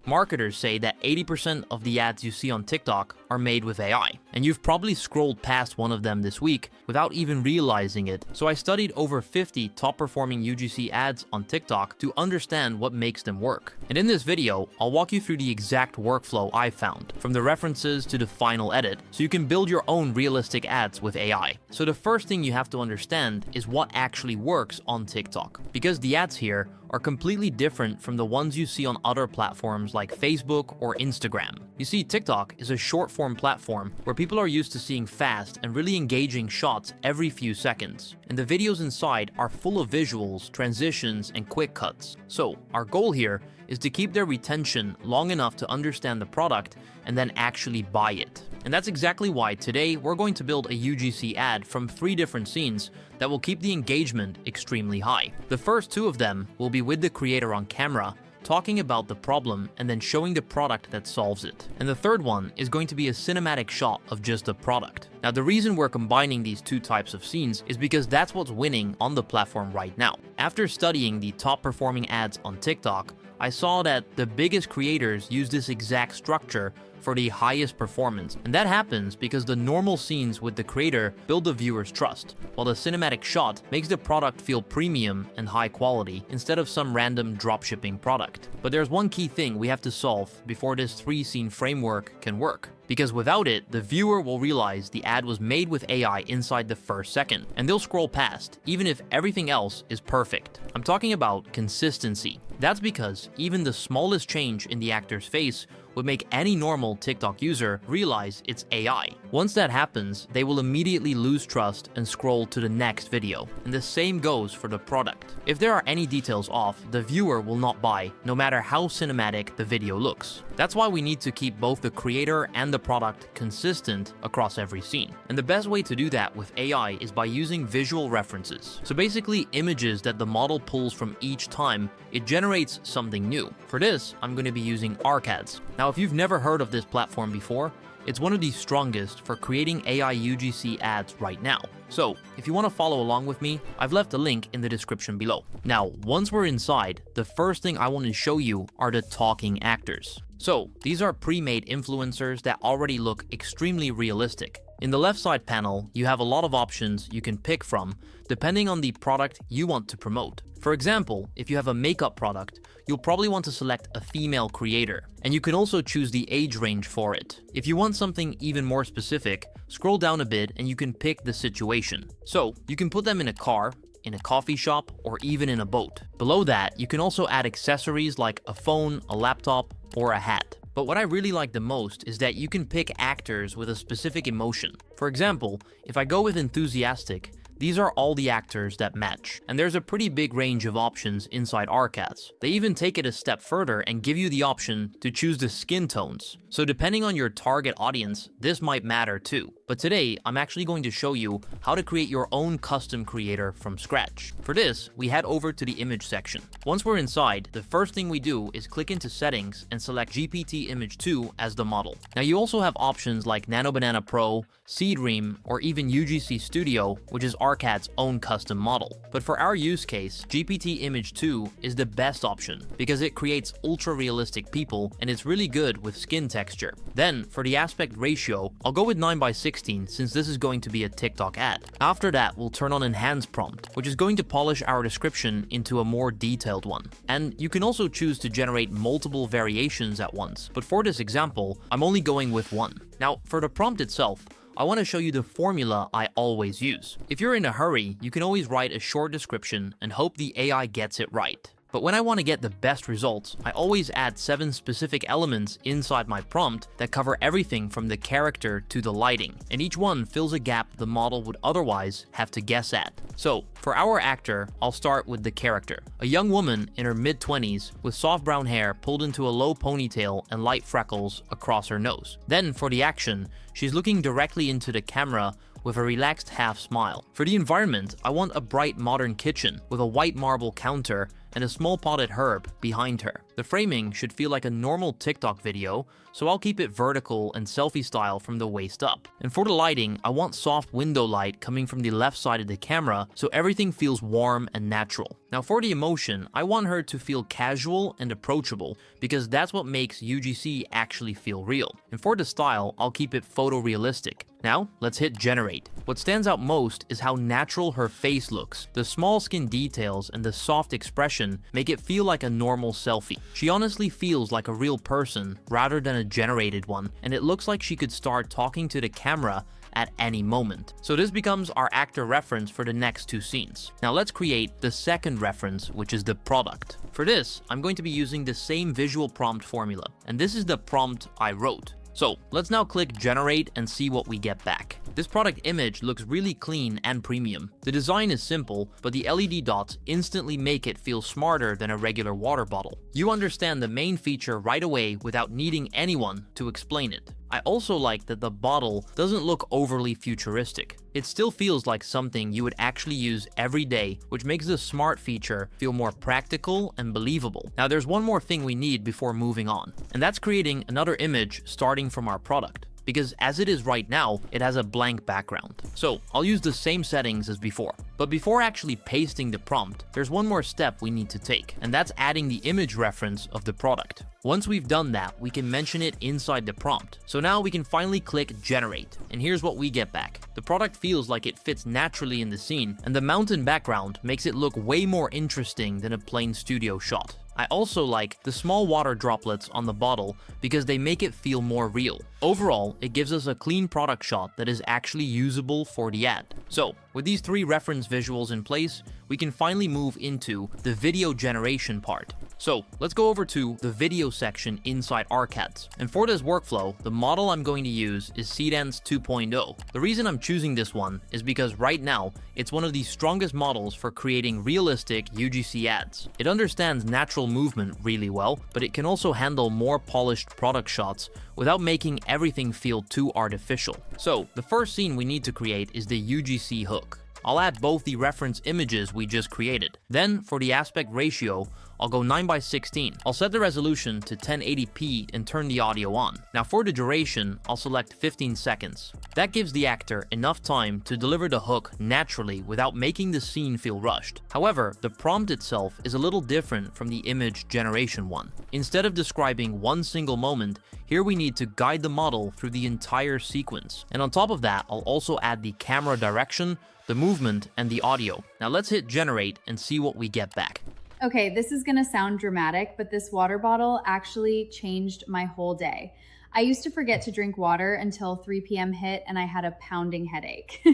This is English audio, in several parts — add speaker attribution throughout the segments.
Speaker 1: Marketers say that 80% of the ads you see on TikTok are made with AI, and you've probably scrolled past one of them this week without even realizing it. So I studied over 50 top-performing UGC ads on TikTok to understand what makes them work. And in this video, I'll walk you through the exact workflow I found, from the references to the final edit, so you can build your own realistic ads with AI. So the first thing you have to understand is what actually works on TikTok, because the ads here are completely different from the ones you see on other platforms like Facebook or Instagram. You see, TikTok is a short-form platform where people are used to seeing fast and really engaging shots every few seconds, and the videos inside are full of visuals, transitions, and quick cuts. So our goal here is to keep their retention long enough to understand the product and then actually buy it. And that's exactly why today we're going to build a UGC ad from 3 different scenes that will keep the engagement extremely high. The first 2 of them will be with the creator on camera, talking about the problem and then showing the product that solves it. And the third one is going to be a cinematic shot of just the product. Now, the reason we're combining these 2 types of scenes is because that's what's winning on the platform right now. After studying the top performing ads on TikTok, I saw that the biggest creators use this exact structure for the highest performance, and that happens because the normal scenes with the creator build the viewer's trust, while the cinematic shot makes the product feel premium and high quality instead of some random dropshipping product. But there's one key thing we have to solve before this 3-scene framework can work, because without it, the viewer will realize the ad was made with AI inside the first second, and they'll scroll past, even if everything else is perfect. I'm talking about consistency. That's because even the smallest change in the actor's face would make any normal TikTok user realize it's AI. Once that happens, they will immediately lose trust and scroll to the next video. And the same goes for the product. If there are any details off, the viewer will not buy, no matter how cinematic the video looks. That's why we need to keep both the creator and the product consistent across every scene. And the best way to do that with AI is by using visual references. So basically images that the model pulls from each time it generates something new. For this, I'm going to be using ArcAds. Now, if you've never heard of this platform before, it's one of the strongest for creating AI UGC ads right now. So, if you want to follow along with me, I've left a link in the description below. Now, once we're inside, the first thing I want to show you are the talking actors. So, these are pre-made influencers that already look extremely realistic. In the left side panel, you have a lot of options you can pick from, depending on the product you want to promote. For example, if you have a makeup product, you'll probably want to select a female creator, and you can also choose the age range for it. If you want something even more specific, scroll down a bit and you can pick the situation. So, you can put them in a car, in a coffee shop, or even in a boat. Below that, you can also add accessories like a phone, a laptop, or a hat. But what I really like the most is that you can pick actors with a specific emotion. For example, if I go with enthusiastic, these are all the actors that match. And there's a pretty big range of options inside ArcAds. They even take it a step further and give you the option to choose the skin tones. So depending on your target audience, this might matter too. But today, I'm actually going to show you how to create your own custom creator from scratch. For this, we head over to the image section. Once we're inside, the first thing we do is click into settings and select GPT Image 2 as the model. Now you also have options like Nano Banana Pro, Seedream, or even UGC Studio, which is ArcAd's own custom model. But for our use case, GPT Image 2 is the best option because it creates ultra-realistic people and it's really good with skin texture. Then, for the aspect ratio, I'll go with 9:16 since this is going to be a TikTok ad. After that, we'll turn on Enhance Prompt, which is going to polish our description into a more detailed one. And you can also choose to generate multiple variations at once, but for this example, I'm only going with one. Now, for the prompt itself, I want to show you the formula I always use. If you're in a hurry, you can always write a short description and hope the AI gets it right. But when I want to get the best results, I always add 7 specific elements inside my prompt that cover everything from the character to the lighting, and each one fills a gap the model would otherwise have to guess at. So, for our actor, I'll start with the character. A young woman in her mid-20s with soft brown hair pulled into a low ponytail and light freckles across her nose. Then, for the action, she's looking directly into the camera with a relaxed half smile. For the environment, I want a bright modern kitchen with a white marble counter and a small potted herb behind her. The framing should feel like a normal TikTok video, so I'll keep it vertical and selfie style from the waist up. And for the lighting, I want soft window light coming from the left side of the camera so everything feels warm and natural. Now for the emotion, I want her to feel casual and approachable because that's what makes UGC actually feel real. And for the style, I'll keep it photorealistic. Now, let's hit generate. What stands out most is how natural her face looks. The small skin details and the soft expression make it feel like a normal selfie. She honestly feels like a real person rather than a generated one, and it looks like she could start talking to the camera at any moment. So this becomes our actor reference for the next two scenes. Now let's create the second reference, which is the product. For this, I'm going to be using the same visual prompt formula, and this is the prompt I wrote. So let's now click generate and see what we get back. This product image looks really clean and premium. The design is simple, but the LED dots instantly make it feel smarter than a regular water bottle. You understand the main feature right away without needing anyone to explain it. I also like that the bottle doesn't look overly futuristic. It still feels like something you would actually use every day, which makes the smart feature feel more practical and believable. Now there's one more thing we need before moving on, and that's creating another image starting from our product. Because as it is right now, it has a blank background. So I'll use the same settings as before. But before actually pasting the prompt, there's one more step we need to take, and that's adding the image reference of the product. Once we've done that, we can mention it inside the prompt. So now we can finally click generate, and here's what we get back. The product feels like it fits naturally in the scene, and the mountain background makes it look way more interesting than a plain studio shot. I also like the small water droplets on the bottle because they make it feel more real. Overall, it gives us a clean product shot that is actually usable for the ad. So, with these three reference visuals in place, we can finally move into the video generation part. So, let's go over to the video section inside ArcAds. And for this workflow, the model I'm going to use is Seedance 2.0. The reason I'm choosing this one is because right now, it's one of the strongest models for creating realistic UGC ads. It understands natural movement really well, but it can also handle more polished product shots without making everything feel too artificial. So, the first scene we need to create is the UGC hook. I'll add both the reference images we just created. Then, for the aspect ratio, I'll go 9:16. I'll set the resolution to 1080p and turn the audio on. Now for the duration, I'll select 15 seconds. That gives the actor enough time to deliver the hook naturally without making the scene feel rushed. However, the prompt itself is a little different from the image generation one. Instead of describing one single moment, here we need to guide the model through the entire sequence. And on top of that, I'll also add the camera direction, the movement, and the audio. Now let's hit generate and see what we get back.
Speaker 2: Okay, this is gonna sound dramatic, but this water bottle actually changed my whole day. I used to forget to drink water until 3 p.m. hit and I had a pounding headache.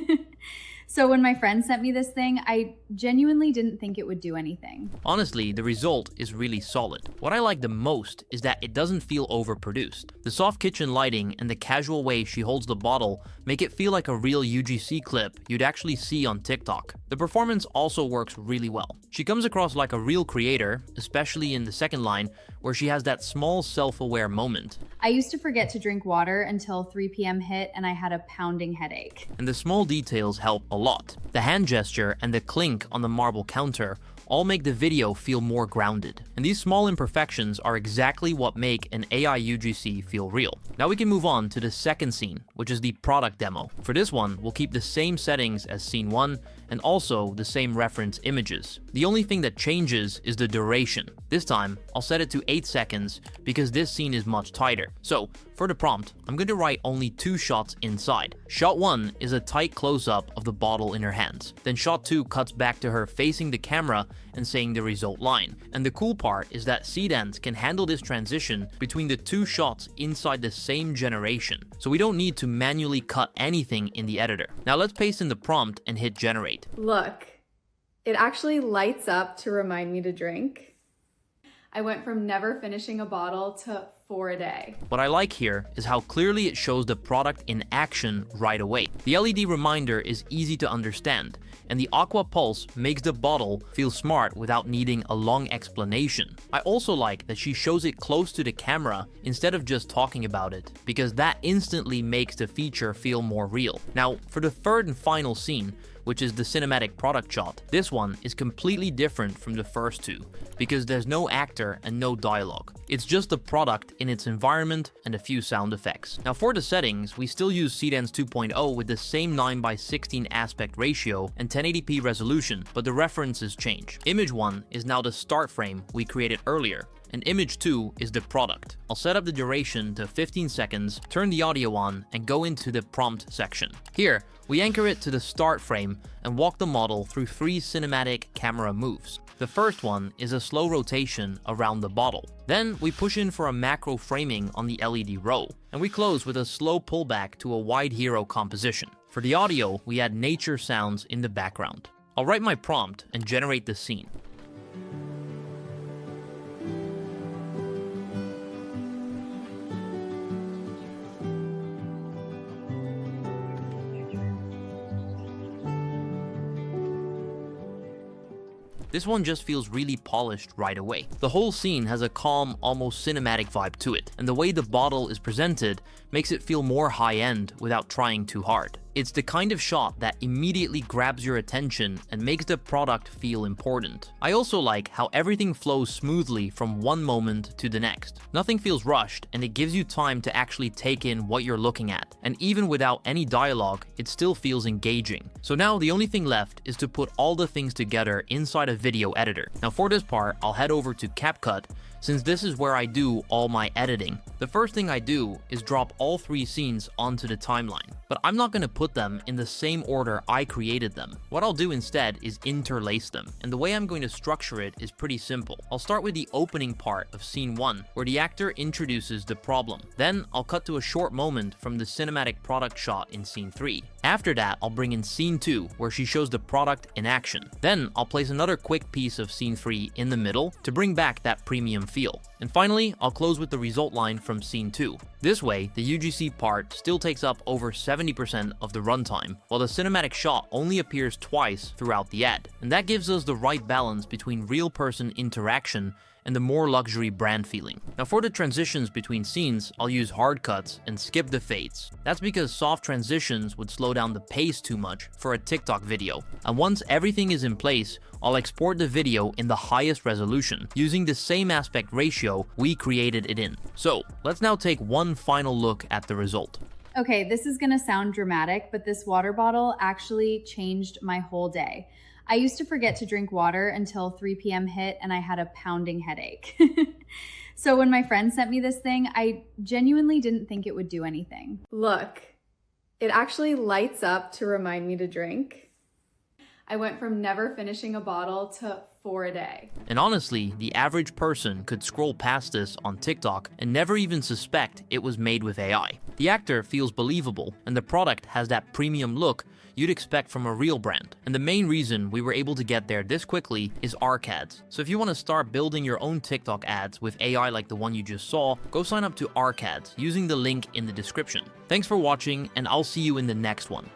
Speaker 2: So when my friend sent me this thing, I genuinely didn't think it would do anything.
Speaker 1: Honestly, the result is really solid. What I like the most is that it doesn't feel overproduced. The soft kitchen lighting and the casual way she holds the bottle make it feel like a real UGC clip you'd actually see on TikTok. The performance also works really well. She comes across like a real creator, especially in the second line, where she has that small self-aware moment.
Speaker 2: I used to forget to drink water until 3 p.m. hit and I had a pounding headache.
Speaker 1: And the small details help a lot. The hand gesture and the clink on the marble counter all make the video feel more grounded. And these small imperfections are exactly what make an AI UGC feel real. Now we can move on to the second scene, which is the product demo. For this one, we'll keep the same settings as scene 1 and also the same reference images. The only thing that changes is the duration. This time, I'll set it to 8 seconds because this scene is much tighter. So, for the prompt, I'm going to write only 2 shots inside. Shot 1 is a tight close-up of the bottle in her hands. Then shot 2 cuts back to her facing the camera and saying the result line. And the cool part is that Seedance can handle this transition between the 2 shots inside the same generation. So we don't need to manually cut anything in the editor. Now let's paste in the prompt and hit generate.
Speaker 2: Look, it actually lights up to remind me to drink. I went from never finishing a bottle to for a day.
Speaker 1: What I like here is how clearly it shows the product in action right away. The LED reminder is easy to understand, and the Aqua Pulse makes the bottle feel smart without needing a long explanation. I also like that she shows it close to the camera instead of just talking about it, because that instantly makes the feature feel more real. Now, for the third and final scene, which is the cinematic product shot, this one is completely different from the first two, because there's no actor and no dialogue. It's just the product in its environment and a few sound effects. Now for the settings, we still use Seedance 2.0 with the same 9:16 aspect ratio and 1080p resolution, but the references change. Image 1 is now the start frame we created earlier, and image 2 is the product. I'll set up the duration to 15 seconds, turn the audio on, and go into the prompt section. Here, we anchor it to the start frame and walk the model through 3 cinematic camera moves. The first one is a slow rotation around the bottle. Then we push in for a macro framing on the LED row, and we close with a slow pullback to a wide hero composition. For the audio, we add nature sounds in the background. I'll write my prompt and generate the scene. This one just feels really polished right away. The whole scene has a calm, almost cinematic vibe to it, and the way the bottle is presented makes it feel more high-end without trying too hard. It's the kind of shot that immediately grabs your attention and makes the product feel important. I also like how everything flows smoothly from one moment to the next. Nothing feels rushed, and it gives you time to actually take in what you're looking at. And even without any dialogue, it still feels engaging. So now the only thing left is to put all the things together inside a video editor. Now for this part, I'll head over to CapCut, since this is where I do all my editing. The first thing I do is drop all 3 scenes onto the timeline, but I'm not going to put them in the same order I created them. What I'll do instead is interlace them, and the way I'm going to structure it is pretty simple. I'll start with the opening part of scene 1, where the actor introduces the problem. Then I'll cut to a short moment from the cinematic product shot in scene 3. After that, I'll bring in scene 2, where she shows the product in action. Then I'll place another quick piece of scene 3 in the middle to bring back that premium feel. And finally, I'll close with the result line from scene 2. This way, the UGC part still takes up over 70% of the runtime, while the cinematic shot only appears twice throughout the ad. And that gives us the right balance between real person interaction and the more luxury brand feeling. Now for the transitions between scenes, I'll use hard cuts and skip the fades. That's because soft transitions would slow down the pace too much for a TikTok video. And once everything is in place, I'll export the video in the highest resolution, using the same aspect ratio we created it in. So let's now take one final look at the result.
Speaker 2: Okay, this is gonna sound dramatic, but this water bottle actually changed my whole day. I used to forget to drink water until 3 p.m. hit and I had a pounding headache. So when my friend sent me this thing, I genuinely didn't think it would do anything. Look, it actually lights up to remind me to drink. I went from never finishing a bottle to 4 a day.
Speaker 1: And honestly, the average person could scroll past this on TikTok and never even suspect it was made with AI. The actor feels believable, and the product has that premium look you'd expect from a real brand. And the main reason we were able to get there this quickly is ArcAds. So if you want to start building your own TikTok ads with AI like the one you just saw, go sign up to ArcAds using the link in the description. Thanks for watching, and I'll see you in the next one.